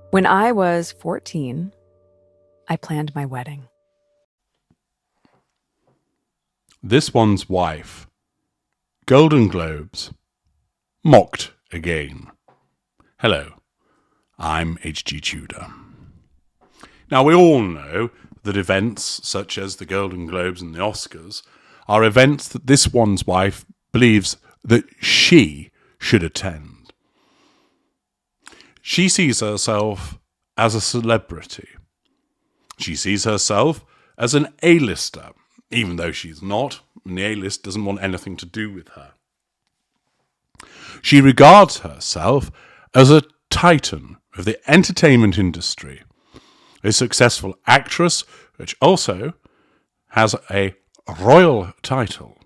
When I was 14, I planned my wedding. This one's wife. Golden Globes. Mocked again. Hello, I'm H.G. Tudor. Now, we all know that events such as the Golden Globes and the Oscars are events that this one's wife believes that she should attend. She sees herself as a celebrity. She sees herself as an A-lister, even though she's not, and the A-list doesn't want anything to do with her. She regards herself as a titan of the entertainment industry, a successful actress which also has a royal title,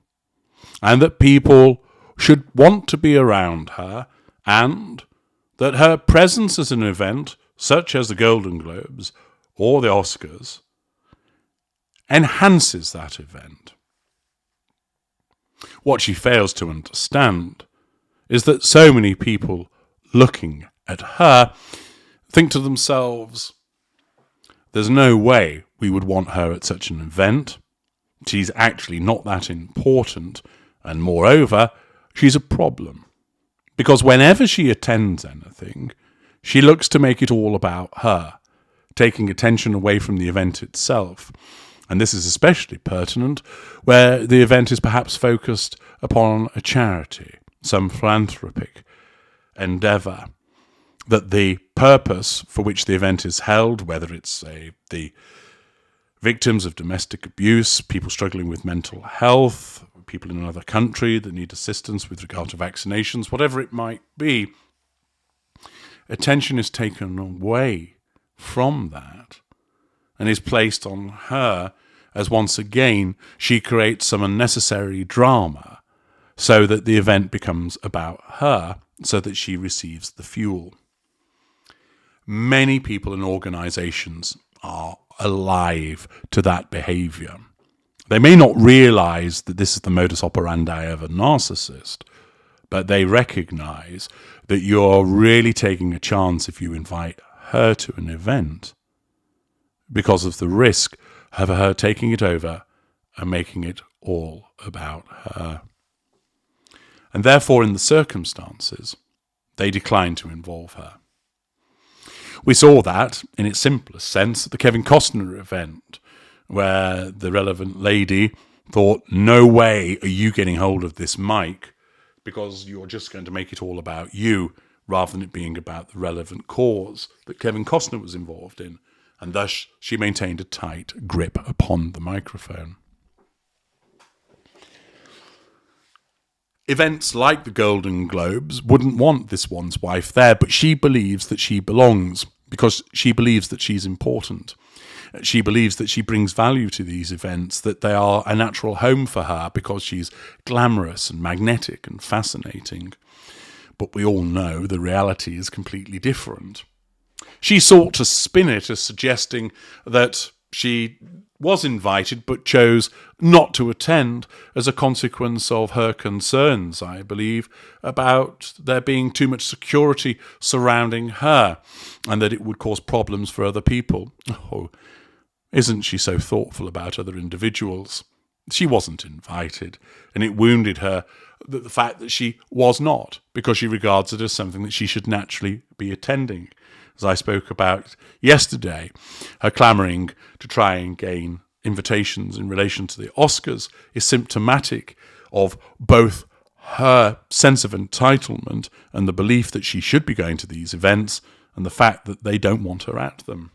and that people should want to be around her, and that her presence at an event such as the Golden Globes or the Oscars enhances that event. What she fails to understand is that so many people looking at her think to themselves, there's no way we would want her at such an event. She's actually not that important, and moreover, she's a problem. Because whenever she attends anything, she looks to make it all about her, taking attention away from the event itself. And this is especially pertinent where the event is perhaps focused upon a charity, some philanthropic endeavour, that the purpose for which the event is held, whether it's the victims of domestic abuse, people struggling with mental health, people in another country that need assistance with regard to vaccinations, whatever it might be, attention is taken away from that and is placed on her as once again she creates some unnecessary drama so that the event becomes about her, so that she receives the fuel. Many people and organisations are alive to that behaviour. They may not realise that this is the modus operandi of a narcissist, but they recognise that you're really taking a chance if you invite her to an event because of the risk of her taking it over and making it all about her. And therefore, in the circumstances, they decline to involve her. We saw that, in its simplest sense, at the Kevin Costner event, where the relevant lady thought, no way are you getting hold of this mic, because you're just going to make it all about you, rather than it being about the relevant cause that Kevin Costner was involved in, and thus she maintained a tight grip upon the microphone. Events like the Golden Globes wouldn't want this one's wife there, but she believes that she belongs because she believes that she's important. She believes that she brings value to these events, that they are a natural home for her because she's glamorous and magnetic and fascinating. But we all know the reality is completely different. She sought to spin it as suggesting that she was invited but chose not to attend as a consequence of her concerns, I believe, about there being too much security surrounding her and that it would cause problems for other people. Oh, isn't she so thoughtful about other individuals? She wasn't invited, and it wounded her that the fact that she was not, because she regards it as something that she should naturally be attending. As I spoke about yesterday, her clamouring to try and gain invitations in relation to the Oscars is symptomatic of both her sense of entitlement and the belief that she should be going to these events and the fact that they don't want her at them.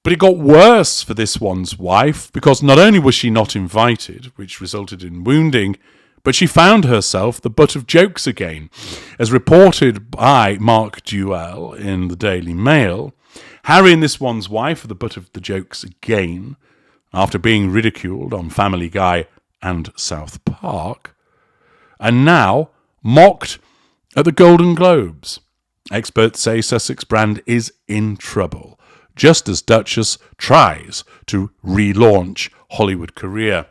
But it got worse for this one's wife, because not only was she not invited, which resulted in wounding, but she found herself the butt of jokes again. As reported by Mark Duell in the Daily Mail, Harry and this one's wife are the butt of the jokes again, after being ridiculed on Family Guy and South Park, and now mocked at the Golden Globes. Experts say Sussex Brand is in trouble, just as Duchess tries to relaunch Hollywood career.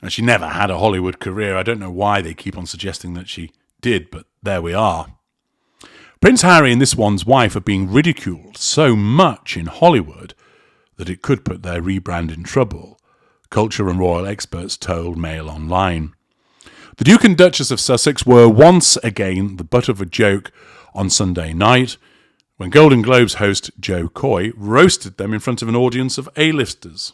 And she never had a Hollywood career. I don't know why they keep on suggesting that she did, but there we are. Prince Harry and this one's wife are being ridiculed so much in Hollywood that it could put their rebrand in trouble, culture and royal experts told Mail Online. The Duke and Duchess of Sussex were once again the butt of a joke on Sunday night when Golden Globes host Joe Coy roasted them in front of an audience of A-listers.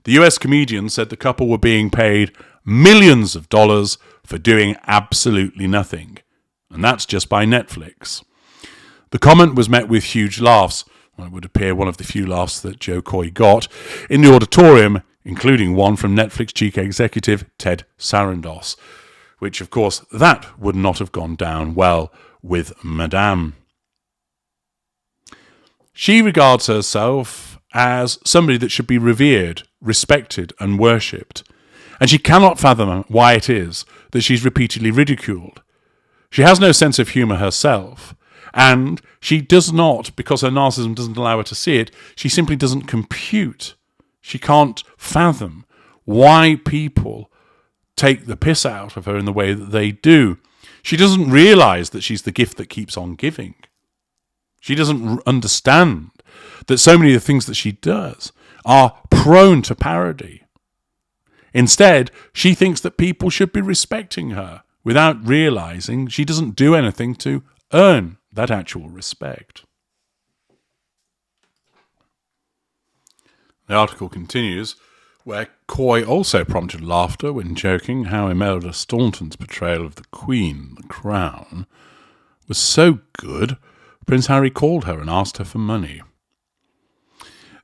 The US comedian said the couple were being paid millions of dollars for doing absolutely nothing, and that's just by Netflix. The comment was met with huge laughs. Well, it would appear one of the few laughs that Joe Coy got in the auditorium, including one from Netflix chief executive Ted Sarandos, which, of course, that would not have gone down well with Madame. She regards herself as somebody that should be revered, respected and worshipped, and she cannot fathom why it is that she's repeatedly ridiculed. She has no sense of humour herself, and she does not, because her narcissism doesn't allow her to see it, she simply doesn't compute. She can't fathom why people take the piss out of her in the way that they do. She doesn't realise that she's the gift that keeps on giving. She doesn't understand that so many of the things that she does are prone to parody. Instead, she thinks that people should be respecting her without realising she doesn't do anything to earn that actual respect. The article continues, where Coy also prompted laughter when joking how Imelda Staunton's portrayal of the Queen, the Crown, was so good, Prince Harry called her and asked her for money.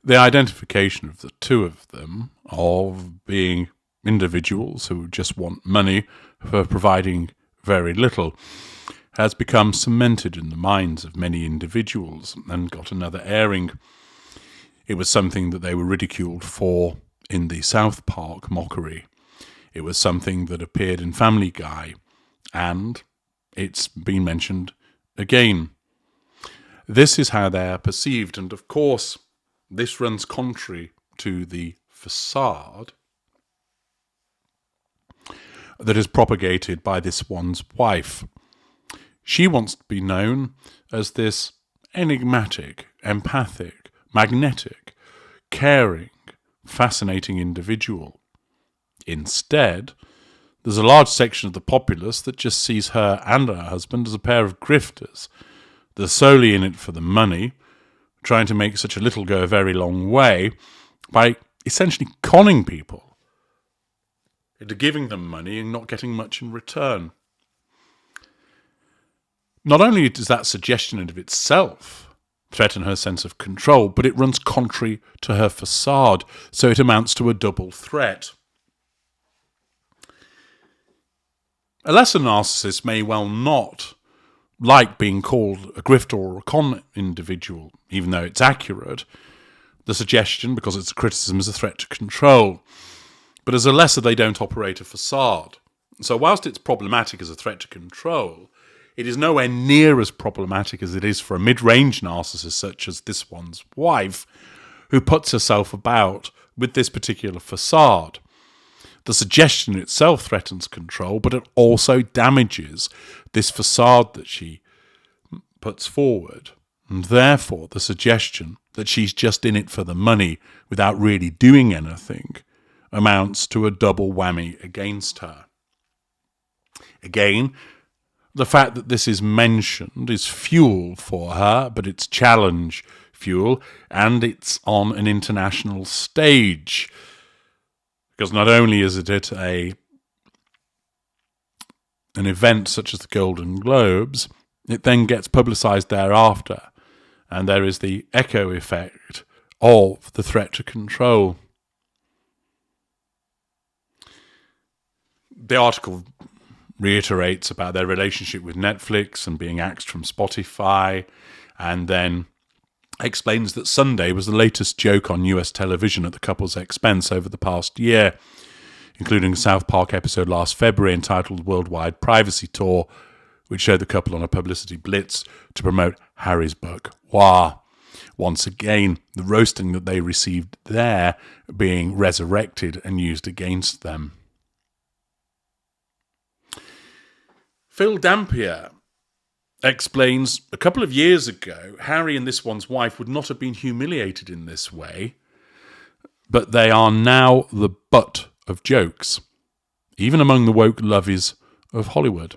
The identification of the two of them, of being individuals who just want money for providing very little, has become cemented in the minds of many individuals and got another airing. It was something that they were ridiculed for in the South Park mockery. It was something that appeared in Family Guy, and it's been mentioned again. This is how they are perceived, and of course, this runs contrary to the facade that is propagated by this one's wife. She wants to be known as this enigmatic, empathic, magnetic, caring, fascinating individual. Instead, there's a large section of the populace that just sees her and her husband as a pair of grifters. They're solely in it for the money, trying to make such a little go a very long way by essentially conning people into giving them money and not getting much in return. Not only does that suggestion in of itself threaten her sense of control, but it runs contrary to her facade, so it amounts to a double threat. A lesser narcissist may well not like being called a grifter or a con individual, even though it's accurate. The suggestion, because it's a criticism, is a threat to control. But as a lesser, they don't operate a facade. So whilst it's problematic as a threat to control, it is nowhere near as problematic as it is for a mid-range narcissist such as this one's wife, who puts herself about with this particular facade. The suggestion itself threatens control, but it also damages this facade that she puts forward. And therefore, the suggestion that she's just in it for the money without really doing anything amounts to a double whammy against her. Again, the fact that this is mentioned is fuel for her, but it's challenge fuel, and it's on an international stage. Because not only is it at an event such as the Golden Globes, it then gets publicised thereafter, and there is the echo effect of the threat to control. The article reiterates about their relationship with Netflix and being axed from Spotify, and then explains that Sunday was the latest joke on US television at the couple's expense over the past year, including a South Park episode last February entitled Worldwide Privacy Tour, which showed the couple on a publicity blitz to promote Harry's book, Wah. Once again, the roasting that they received there being resurrected and used against them. Phil Dampier explains a couple of years ago, Harry and this one's wife would not have been humiliated in this way, but they are now the butt of jokes, even among the woke lovies of Hollywood.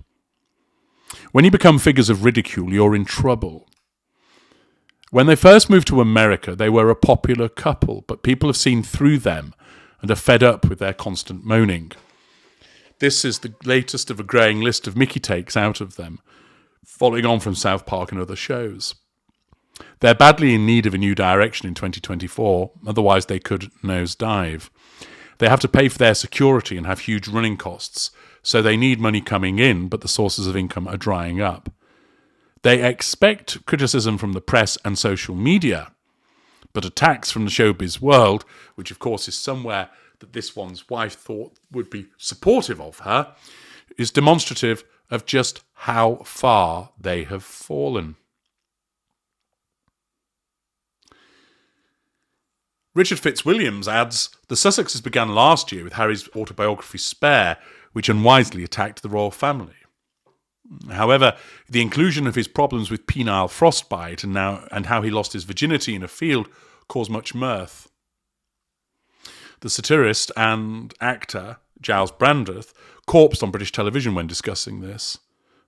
When you become figures of ridicule, you're in trouble. When they first moved to America, they were a popular couple, but people have seen through them and are fed up with their constant moaning. This is the latest of a growing list of Mickey takes out of them, following on from South Park and other shows. They're badly in need of a new direction in 2024, otherwise they could nosedive. They have to pay for their security and have huge running costs, so they need money coming in, but the sources of income are drying up. They expect criticism from the press and social media, but attacks from the showbiz world, which of course is somewhere that this one's wife thought would be supportive of her, is demonstrative of just how far they have fallen. Richard Fitzwilliams adds, the Sussexes began last year with Harry's autobiography Spare, which unwisely attacked the royal family. However, the inclusion of his problems with penile frostbite and how he lost his virginity in a field caused much mirth. The satirist and actor Giles Brandreth corpsed on British television when discussing this.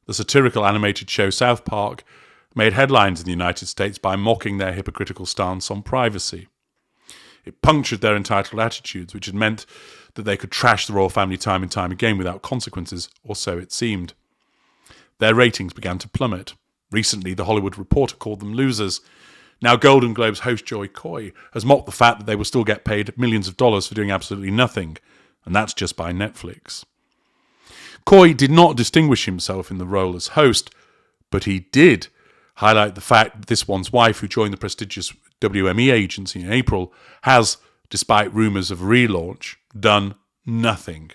The satirical animated show South Park made headlines in the United States by mocking their hypocritical stance on privacy. It punctured their entitled attitudes, which had meant that they could trash the royal family time and time again without consequences, or so it seemed. Their ratings began to plummet. Recently, The Hollywood Reporter called them losers. Now Golden Globes host Joy Coy has mocked the fact that they will still get paid millions of dollars for doing absolutely nothing, and that's just by Netflix. Coy did not distinguish himself in the role as host, but he did highlight the fact that this one's wife, who joined the prestigious WME agency in April, has, despite rumours of a relaunch, done nothing.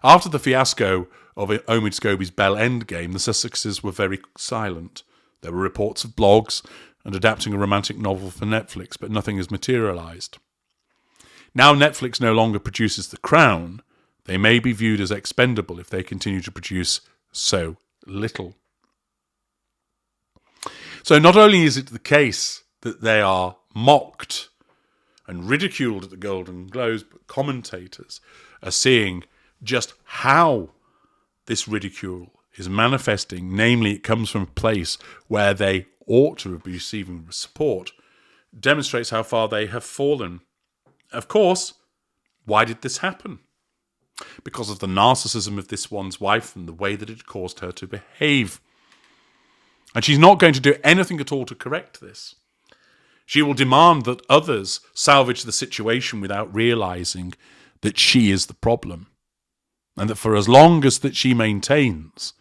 After the fiasco of Omid Scobie's Bell Endgame, the Sussexes were very silent. There were reports of blogs and adapting a romantic novel for Netflix, but nothing has materialised. Now Netflix no longer produces The Crown, they may be viewed as expendable if they continue to produce so little. So not only is it the case that they are mocked and ridiculed at the Golden Globes, but commentators are seeing just how this ridicule is manifesting, namely it comes from a place where they ought to be receiving support, demonstrates how far they have fallen. Of course, why did this happen? Because of the narcissism of this one's wife and the way that it caused her to behave. And she's not going to do anything at all to correct this. She will demand that others salvage the situation without realising that she is the problem. And that for as long as that she maintains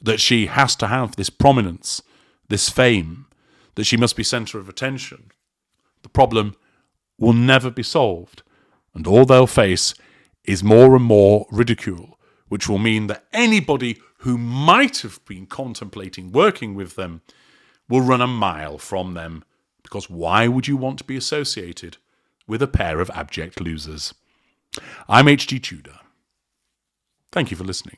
that she has to have this prominence, this fame, that she must be centre of attention, the problem will never be solved. And all they'll face is more and more ridicule, which will mean that anybody who might have been contemplating working with them will run a mile from them. Because why would you want to be associated with a pair of abject losers? I'm H.G. Tudor. Thank you for listening.